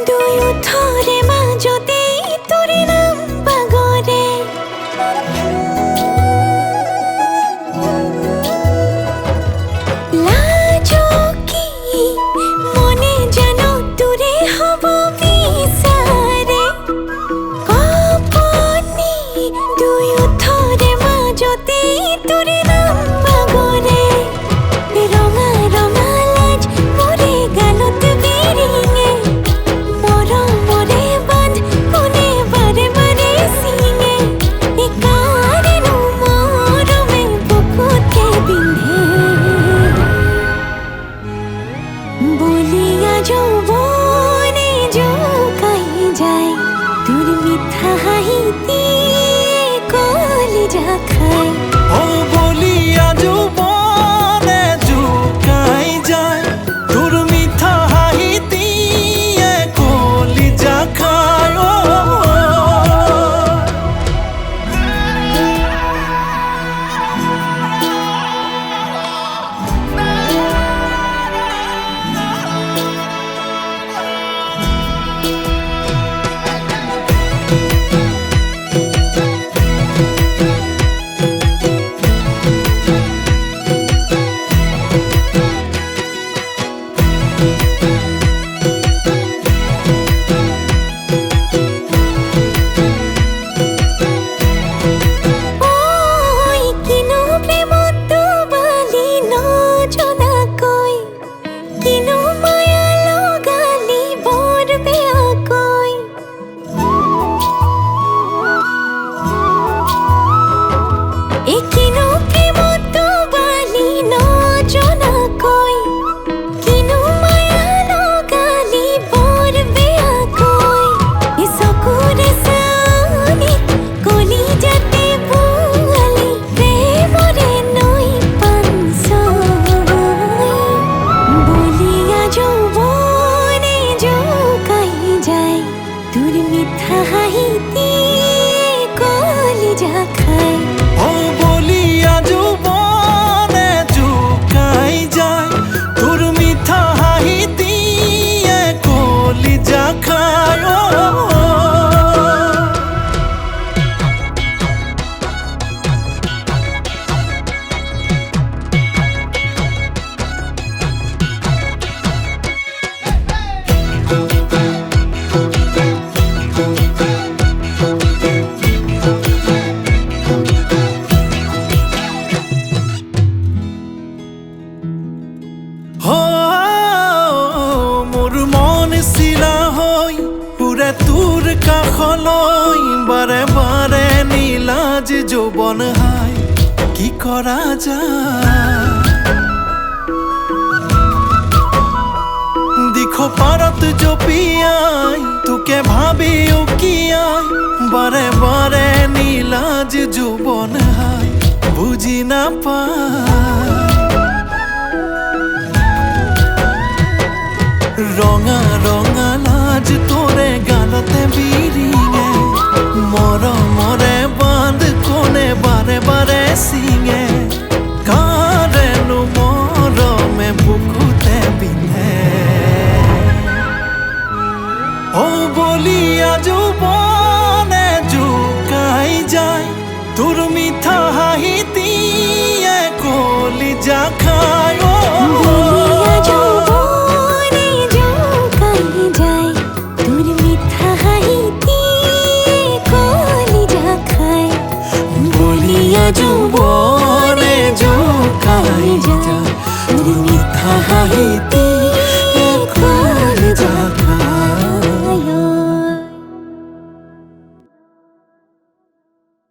দুয়োথৰে মাজতে তোৰে নাম বাগৰে লাজকি মনে জানো তোৰে হ'ব বিচাৰে কপনি দুয়োথৰে মাজতে তোৰে নাম বাগৰে ৰঙা ৰঙা লাজ মোৰে গালত বিৰিঙে মৰমৰে বান্ধ কোনে বাৰে বাৰে চিঙে একাৰেনো মৰমে বুকুতে বিন্ধে বলিয়া যৌৱনে জোকাই যায় তোৰ মিঠা হাঁহিতে কলিজা খায় ও বলিয়া যৌৱনে জোকাই যায় তোৰ মিঠা হাঁহিতে কলিজা খায় তোৰ মিঠা হাঁহিতে কলিজা খায় ও বলিয়া যৌৱনে জোকাই যায় তোৰ মিঠা হাঁহিতে কলিজা খায় মোৰ মন চিলা হৈ পুৰে তোৰ কাষলৈ বাৰে বাৰে নীলাজ যৌৱন হাই কি কৰা যায় দিখ পাৰত জপিয়াই তোকে ভাবি উকিয়াই বাৰে বাৰে নীলাজ যৌৱন হাই বুজি নাপায় ৰঙা ৰঙা লাজ তোৰে